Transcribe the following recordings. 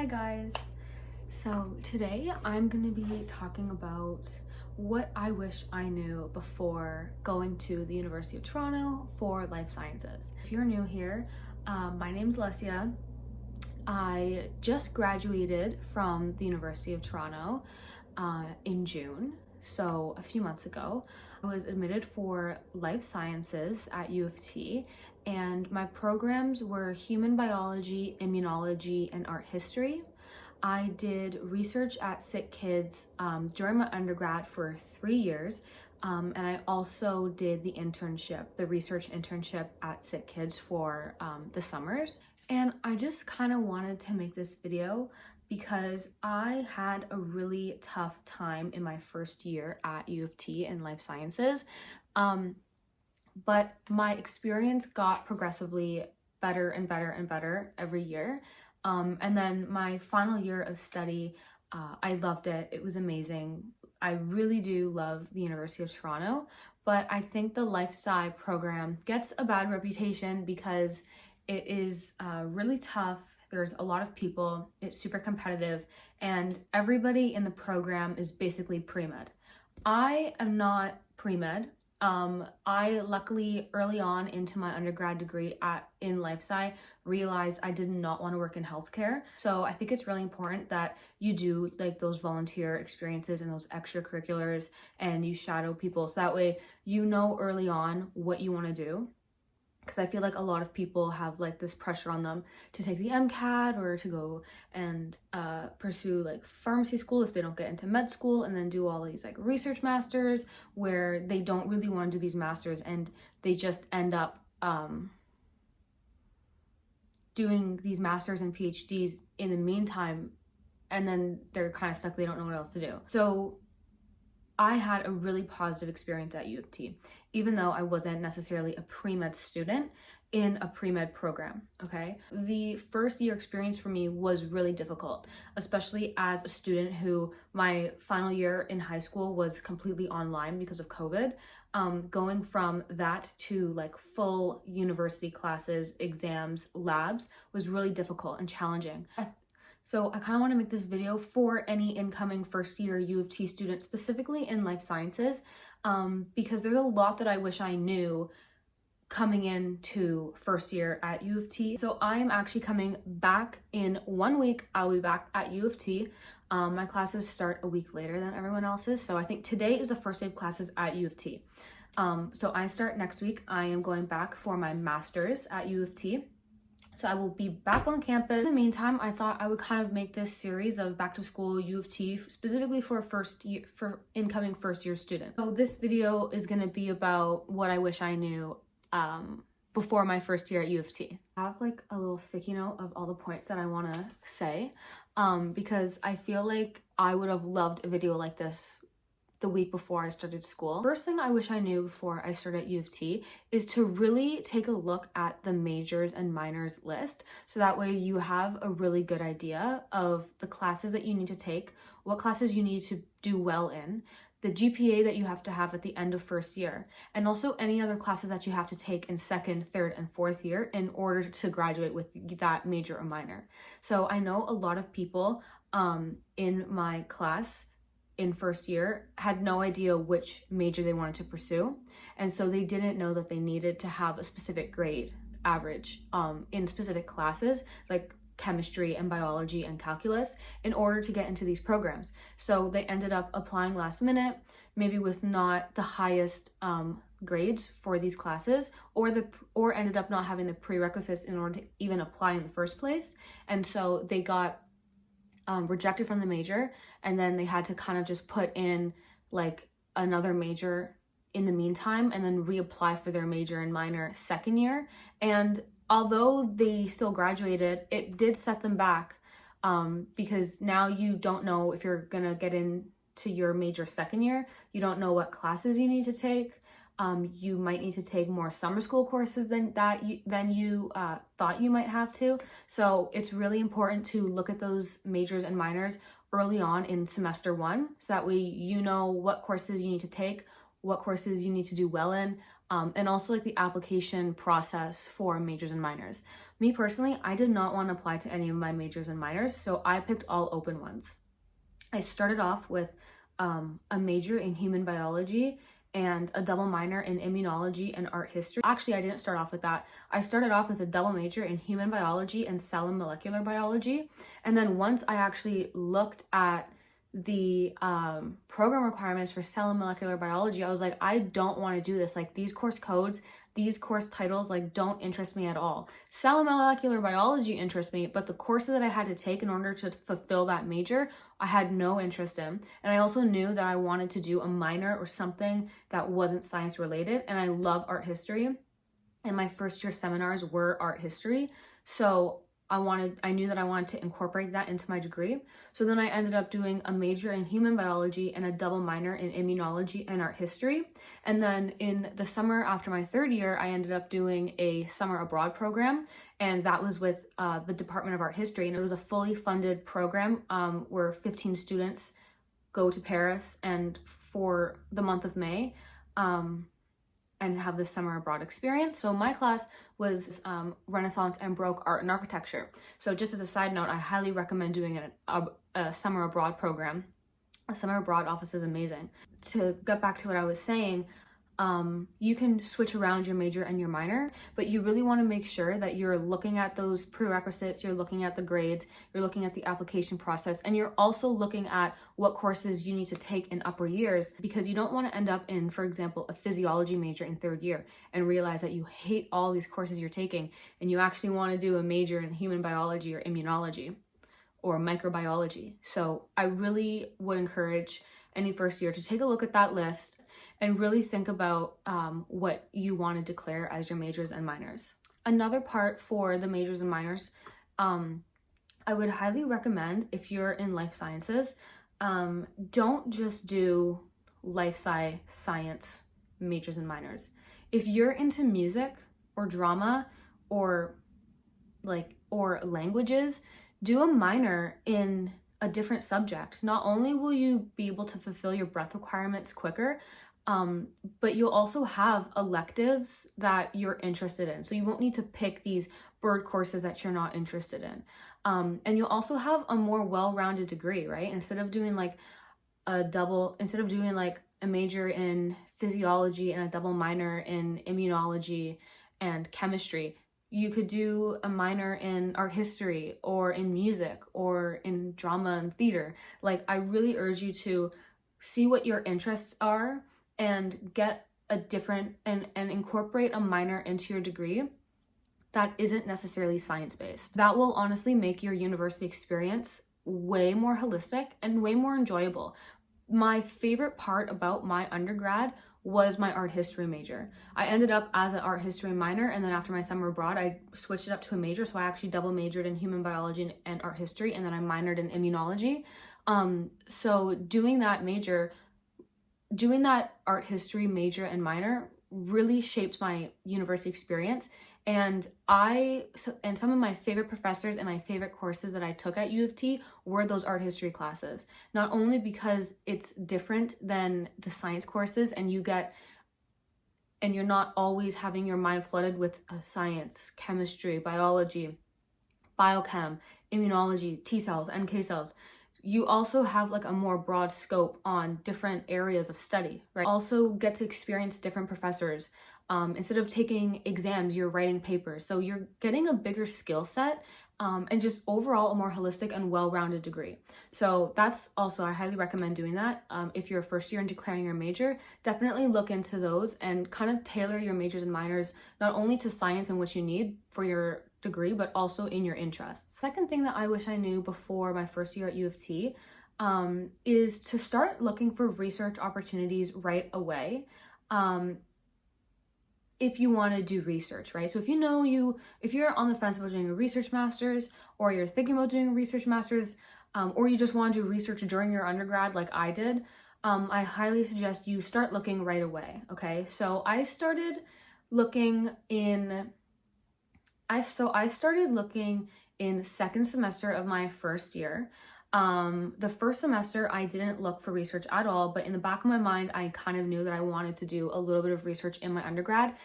Hi guys. So today I'm going to be talking about what I wish I knew before going to the University of Toronto for life sciences. If you're new here, my name's Lesia. I just graduated from the University of Toronto in June, so a few months ago. I was admitted for life sciences at UofT, and my programs were human biology, immunology, and art history. I did research at Sick Kids during my undergrad for 3 years, and I also did the internship, the research internship at Sick Kids for the summers. And I just kind of wanted to make this video because I had a really tough time in my first year at UofT in life sciences. But my experience got progressively better and better and better every year. And then my final year of study, I loved it. It was amazing. I really do love the University of Toronto, but I think the Life Sci program gets a bad reputation because it is really tough. There's a lot of people, it's super competitive, and everybody in the program is basically pre-med. I am not pre-med. I luckily early on into my undergrad degree in life sci realized I did not want to work in healthcare. So I think it's really important that you do like those volunteer experiences and those extracurriculars and you shadow people so that way you know early on what you want to do. Because I feel like a lot of people have like this pressure on them to take the MCAT or to go and pursue like pharmacy school if they don't get into med school, and then do all these like research masters where they don't really want to do these masters and they just end up doing these masters and PhDs in the meantime, and then they're kind of stuck, they don't know what else to do. So I had a really positive experience at UofT, even though I wasn't necessarily a pre-med student in a pre-med program, okay? The first year experience for me was really difficult, especially as a student who my final year in high school was completely online because of COVID. Going from that to like full university classes, exams, labs was really difficult and challenging. So I kind of want to make this video for any incoming first year UofT students, specifically in life sciences, because there's a lot that I wish I knew coming into first year at UofT. So I am actually coming back in 1 week. I'll be back at UofT. My classes start a week later than everyone else's. So I think today is the first day of classes at UofT. So I start next week. I am going back for my master's at UofT. So I will be back on campus. In the meantime, I thought I would kind of make this series of back to school UofT specifically for incoming first year students. So this video is going to be about what I wish I knew before my first year at UofT. I have like a little sticky note of all the points that I want to say because I feel like I would have loved a video like this the week before I started school. First thing I wish I knew before I started at UofT is to really take a look at the majors and minors list, so that way you have a really good idea of the classes that you need to take, what classes you need to do well in, the GPA that you have to have at the end of first year, and also any other classes that you have to take in second, third, and fourth year in order to graduate with that major or minor. So I know a lot of people in my class in first year had no idea which major they wanted to pursue, and so they didn't know that they needed to have a specific grade average in specific classes like chemistry and biology and calculus in order to get into these programs. So they ended up applying last minute, maybe with not the highest grades for these classes, or ended up not having the prerequisites in order to even apply in the first place, and so they got rejected from the major, and then they had to kind of just put in like another major in the meantime and then reapply for their major and minor second year. And although they still graduated, it did set them back because now you don't know if you're gonna get into your major second year. You don't know what classes you need to take. You might need to take more summer school courses than you thought you might have to. So it's really important to look at those majors and minors early on in semester 1, so that way you know what courses you need to take, what courses you need to do well in, and also like the application process for majors and minors. Me personally, I did not want to apply to any of my majors and minors, so I picked all open ones. I started off with a major in human biology and a double minor in immunology and art history. Actually, I didn't start off with that. I started off with a double major in human biology and cell and molecular biology. And then once I actually looked at the program requirements for cell and molecular biology, I was like, I don't want to do this. Like, these course codes, these course titles, like, don't interest me at all. Cell and molecular biology interests me, but the courses that I had to take in order to fulfill that major, I had no interest in. And I also knew that I wanted to do a minor or something that wasn't science related. And I love art history. And my first year seminars were art history. So I knew that I wanted to incorporate that into my degree. So then I ended up doing a major in human biology and a double minor in immunology and art history. And then in the summer after my third year, I ended up doing a summer abroad program. And that was with the Department of Art History. And it was a fully funded program where 15 students go to Paris and for the month of May. And have this summer abroad experience. So my class was Renaissance and Baroque art and architecture. So just as a side note, I highly recommend doing a summer abroad program. A summer abroad office is amazing. To get back to what I was saying, you can switch around your major and your minor, but you really want to make sure that you're looking at those prerequisites, you're looking at the grades, you're looking at the application process, and you're also looking at what courses you need to take in upper years, because you don't want to end up in, for example, a physiology major in third year and realize that you hate all these courses you're taking and you actually want to do a major in human biology or immunology or microbiology. So I really would encourage any first year to take a look at that list and really think about what you want to declare as your majors and minors. Another part for the majors and minors, I would highly recommend, if you're in life sciences, don't just do life science majors and minors. If you're into music or drama or languages, do a minor in a different subject. Not only will you be able to fulfill your breadth requirements quicker, but you'll also have electives that you're interested in. So you won't need to pick these bird courses that you're not interested in. And you'll also have a more well-rounded degree, right? Instead of doing like a major in physiology and a double minor in immunology and chemistry, you could do a minor in art history or in music or in drama and theater. Like, I really urge you to see what your interests are and get a different and incorporate a minor into your degree that isn't necessarily science-based. That will honestly make your university experience way more holistic and way more enjoyable. My favorite part about my undergrad was my art history major. I ended up as an art history minor, and then after my summer abroad, I switched it up to a major. So I actually double majored in human biology and art history, and then I minored in immunology. So doing that art history major and minor really shaped my university experience. And some of my favorite professors and my favorite courses that I took at U of T were those art history classes. Not only because it's different than the science courses and you're not always having your mind flooded with science, chemistry, biology, biochem, immunology, T cells, NK cells. You also have like a more broad scope on different areas of study, right? Also get to experience different professors. Instead of taking exams, you're writing papers. So you're getting a bigger skill set and just overall a more holistic and well-rounded degree. So that's also, I highly recommend doing that. If you're a first year and declaring your major, definitely look into those and kind of tailor your majors and minors, not only to science and what you need for your degree, but also in your interests. Second thing that I wish I knew before my first year at U of T is to start looking for research opportunities right away. If you want to do research, right? So if you're on the fence about doing a research master's, or you're thinking about doing a research master's, or you just want to do research during your undergrad like I did, I highly suggest you start looking right away, okay? So I started looking in second semester of my first year. The first semester I didn't look for research at all, but in the back of my mind, I kind of knew that I wanted to do a little bit of research in my undergrad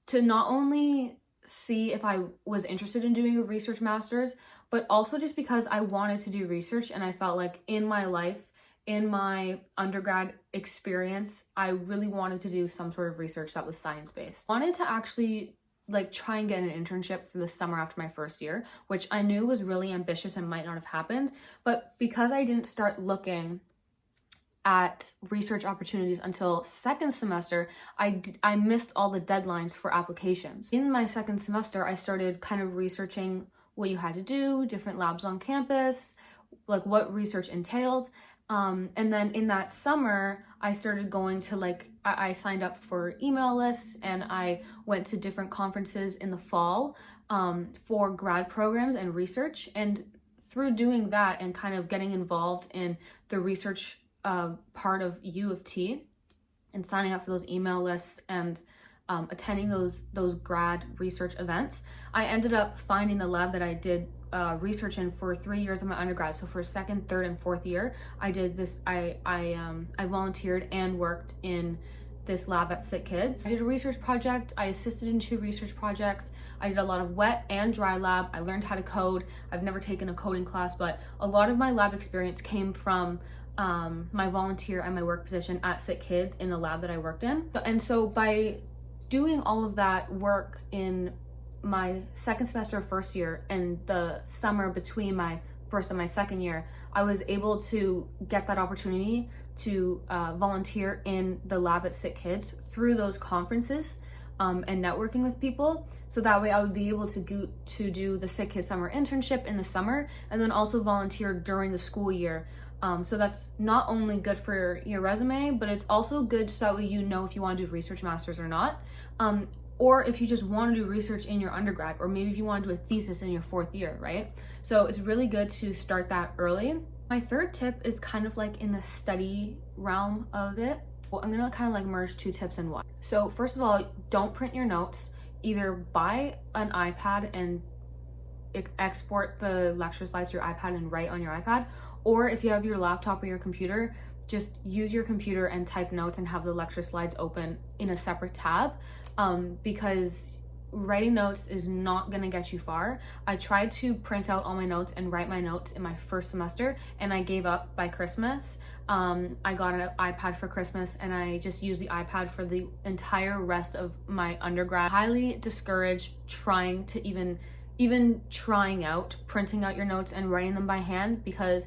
to not only see if I was interested in doing a research master's, but also just because I wanted to do research and I felt like in my life, in my undergrad experience, I really wanted to do some sort of research that was science-based. I wanted to actually like try and get an internship for the summer after my first year, which I knew was really ambitious and might not have happened. But because I didn't start looking at research opportunities until second semester, I missed all the deadlines for applications. In my second semester, I started kind of researching what you had to do, different labs on campus, like what research entailed. And then in that summer, I started going to I signed up for email lists and I went to different conferences in the fall for grad programs and research. And through doing that and kind of getting involved in the research part of UofT and signing up for those email lists and attending those grad research events, I ended up finding the lab that I did research in for 3 years of my undergrad. So for second, third, and fourth year, I did this. I volunteered and worked in this lab at Sick Kids. I did a research project. I assisted in 2 research projects. I did a lot of wet and dry lab. I learned how to code. I've never taken a coding class, but a lot of my lab experience came from my volunteer and my work position at Sick Kids in the lab that I worked in. And so by doing all of that work in my second semester of first year and the summer between my first and my second year, I was able to get that opportunity to volunteer in the lab at Sick Kids through those conferences and networking with people. So that way I would be able to do the Sick Kids summer internship in the summer and then also volunteer during the school year. So that's not only good for your resume, but it's also good so that way you know if you want to do research masters or not. Or if you just want to do research in your undergrad, or maybe if you want to do a thesis in your fourth year, right? So it's really good to start that early. My third tip is kind of like in the study realm of it. Well, I'm gonna kind of like merge 2 tips in one. So first of all, don't print your notes. Either buy an iPad and export the lecture slides to your iPad and write on your iPad, or if you have your laptop or your computer, just use your computer and type notes and have the lecture slides open in a separate tab. Because writing notes is not gonna get you far. I tried to print out all my notes and write my notes in my first semester and I gave up by Christmas. I got an iPad for Christmas and I just used the iPad for the entire rest of my undergrad. Highly discourage trying to even trying out printing out your notes and writing them by hand, because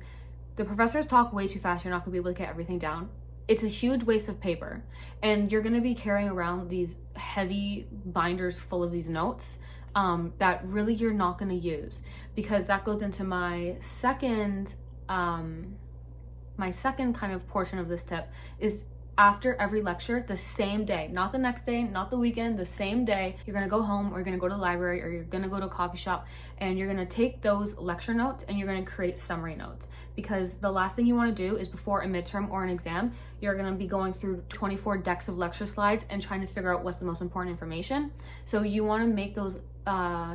the professors talk way too fast. You're not gonna be able to get everything down. It's a huge waste of paper and you're gonna be carrying around these heavy binders full of these notes that really you're not gonna use, because that goes into my second kind of portion of this tip is after every lecture, the same day, not the next day, not the weekend, the same day, you're gonna go home or you're gonna go to the library or you're gonna go to a coffee shop and you're gonna take those lecture notes and you're gonna create summary notes. Because the last thing you wanna do is before a midterm or an exam, you're gonna be going through 24 decks of lecture slides and trying to figure out what's the most important information. So you wanna make those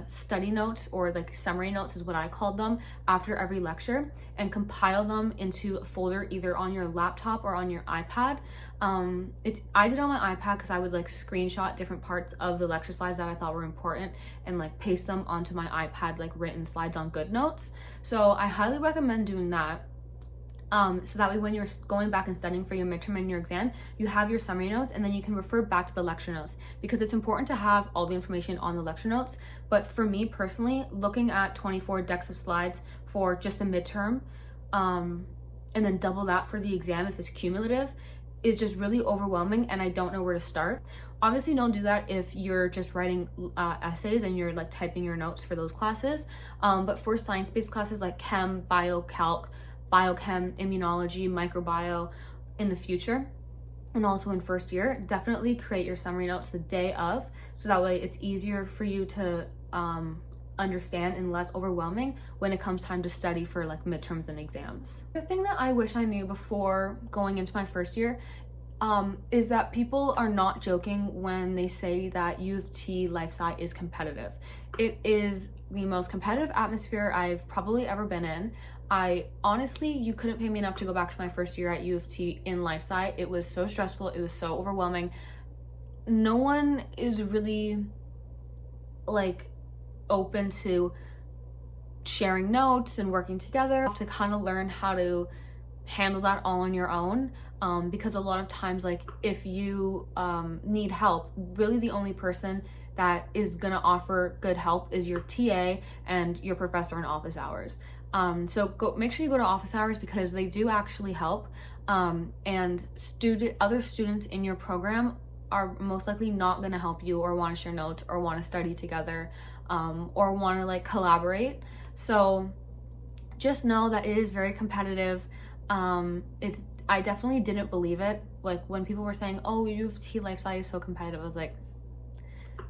study notes, or like summary notes is what I called them, after every lecture and compile them into a folder either on your laptop or on your iPad. I did on my iPad because I would like screenshot different parts of the lecture slides that I thought were important and like paste them onto my iPad, like written slides on GoodNotes. So I highly recommend doing that. So that way when you're going back and studying for your midterm and your exam, you have your summary notes and then you can refer back to the lecture notes, because it's important to have all the information on the lecture notes. But for me personally, looking at 24 decks of slides for just a midterm, and then double that for the exam if it's cumulative, is just really overwhelming and I don't know where to start. Obviously don't do that if you're just writing essays and you're like typing your notes for those classes. But for science-based classes like chem, bio, calc, biochem, immunology, microbio in the future, and also in first year, definitely create your summary notes the day of, so that way it's easier for you to understand and less overwhelming when it comes time to study for like midterms and exams. The thing that I wish I knew before going into my first year is that people are not joking when they say that U of T Life Sci is competitive. It is the most competitive atmosphere I've probably ever been in. You couldn't pay me enough to go back to my first year at U of T in life sci. It was so stressful. It was so overwhelming. No one is really like open to sharing notes and working together to kind of learn how to handle that all on your own. Because a lot of times, like if you need help, really the only person that is gonna offer good help is your TA and your professor in office hours. So make sure you go to office hours because they do actually help. And other students in your program are most likely not going to help you or want to share notes or want to study together, or want to like collaborate. So just know that it is very competitive. I definitely didn't believe it. Like when people were saying, oh, UofT Life Sci is so competitive, I was like,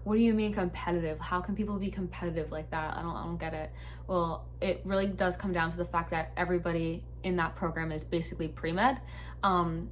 what do you mean competitive? How can people be competitive like that? I don't get it. Well, it really does come down to the fact that everybody in that program is basically pre-med.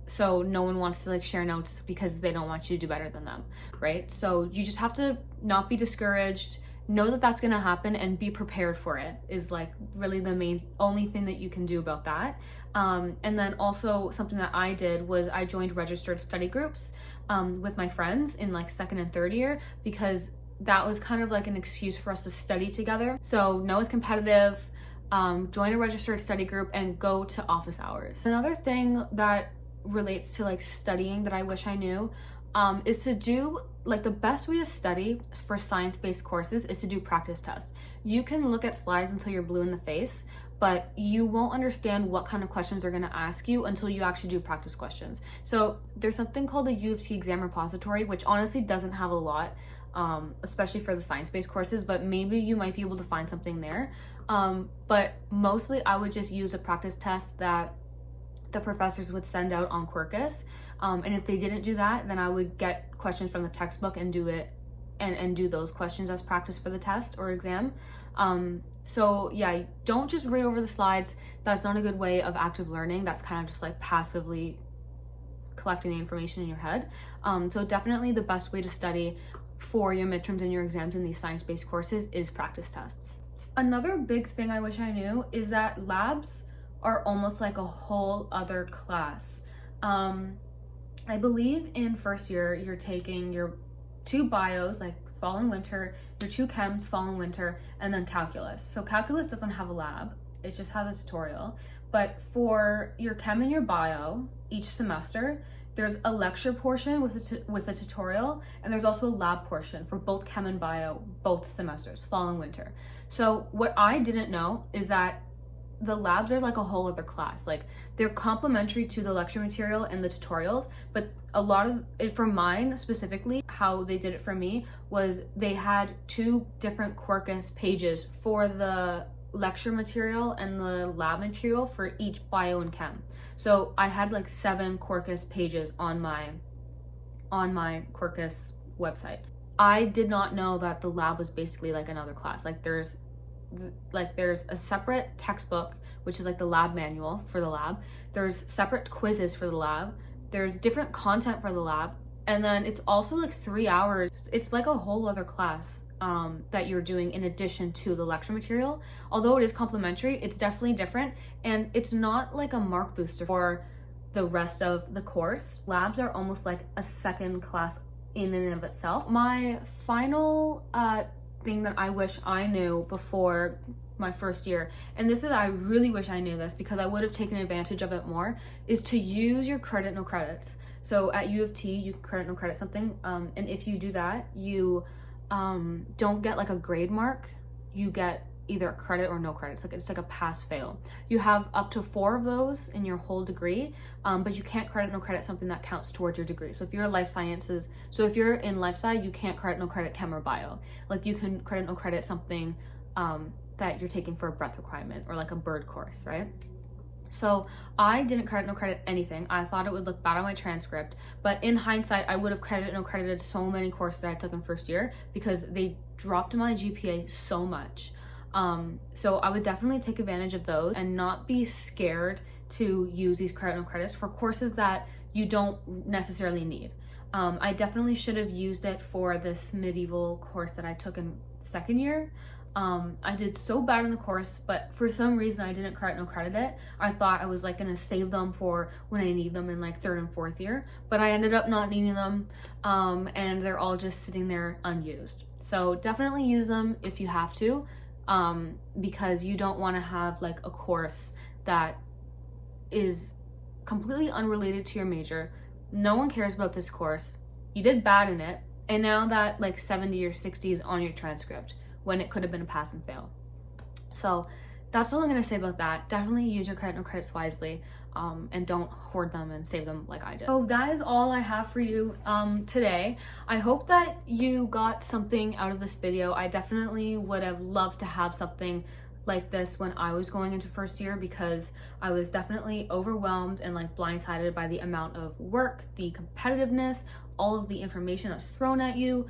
So no one wants to like share notes because they don't want you to do better than them, right? So you just have to not be discouraged, know that that's gonna happen and be prepared for it is like really the only thing that you can do about that. And then also something that I did was I joined registered study groups with my friends in like second and third year, because that was kind of like an excuse for us to study together. So know it's competitive, join a registered study group and go to office hours. Another thing that relates to like studying that I wish I knew is to do like the best way to study for science-based courses is to do practice tests. You can look at slides until you're blue in the face, but you won't understand what kind of questions they're gonna ask you until you actually do practice questions. So there's something called the UofT exam repository, which honestly doesn't have a lot, especially for the science-based courses, but maybe you might be able to find something there. But mostly I would just use a practice test that the professors would send out on Quirkus. And if they didn't do that, then I would get questions from the textbook and do it and do those questions as practice for the test or exam. So yeah, don't just read over the slides. That's not a good way of active learning. That's kind of just like passively collecting the information in your head. So definitely the best way to study for your midterms and your exams in these science-based courses is practice tests. Another big thing I wish I knew is that labs are almost like a whole other class. I believe in first year, you're taking your 2 bios, like fall and winter, your 2 chems, fall and winter, and then calculus. So calculus doesn't have a lab, it just has a tutorial. But for your chem and your bio, each semester, there's a lecture portion with a tutorial, and there's also a lab portion for both chem and bio, both semesters, fall and winter. So what I didn't know is that the labs are like a whole other class. Like they're complementary to the lecture material and the tutorials, but a lot of it for mine specifically, how they did it for me was they had 2 different Quirkus pages for the lecture material and the lab material for each bio and chem. So I had like 7 Quirkus pages on my Quirkus website. I did not know that the lab was basically like another class. Like there's a separate textbook, which is like the lab manual for the lab. There's separate quizzes for the lab. There's different content for the lab. And then it's also like 3 hours. It's like a whole other class that you're doing in addition to the lecture material. Although it is complementary, it's definitely different. And it's not like a mark booster for the rest of the course. Labs are almost like a second class in and of itself. My final thing that I wish I knew before my first year, and this is, I really wish I knew this because I would have taken advantage of it more, is to use your credit no credits. So at U of T, you can credit no credit something, and if you do that, you don't get like a grade mark, you get either a credit or no credits. Like it's like a pass fail. You have up to 4 of those in your whole degree, but you can't credit no credit something that counts towards your degree. So if you're life sciences, so if you're in life sci, you can't credit no credit chem or bio. Like you can credit no credit something that you're taking for a breath requirement or like a bird course, right? So I didn't credit no credit anything. I thought it would look bad on my transcript, but in hindsight, I would have credit no credited so many courses that I took in first year because they dropped my GPA so much. So I would definitely take advantage of those and not be scared to use these credit no credits for courses that you don't necessarily need. I definitely should have used it for this medieval course that I took in second year. I did so bad in the course, but for some reason I didn't no credit it. I thought I was like gonna save them for when I need them in like 3rd and 4th year, but I ended up not needing them, and they're all just sitting there unused. So definitely use them if you have to, because you don't want to have like a course that is completely unrelated to your major. No one cares about this course. You did bad in it, and now that like 70 or 60 is on your transcript when it could have been a pass and fail. So that's all I'm gonna say about that. Definitely use your credit no credits wisely, and don't hoard them and save them like I did. So that is all I have for you today. I hope that you got something out of this video. I definitely would have loved to have something like this when I was going into 1st year, because I was definitely overwhelmed and like blindsided by the amount of work, the competitiveness, all of the information that's thrown at you.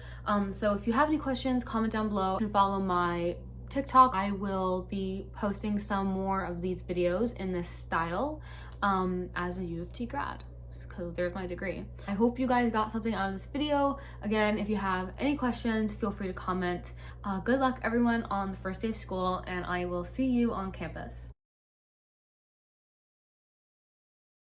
So if you have any questions, comment down below. You can follow my TikTok. I will be posting some more of these videos in this style as a U of T grad, because there's my degree. I hope you guys got something out of this video. Again, if you have any questions, feel free to comment. Good luck everyone on the first day of school, and I will see you on campus.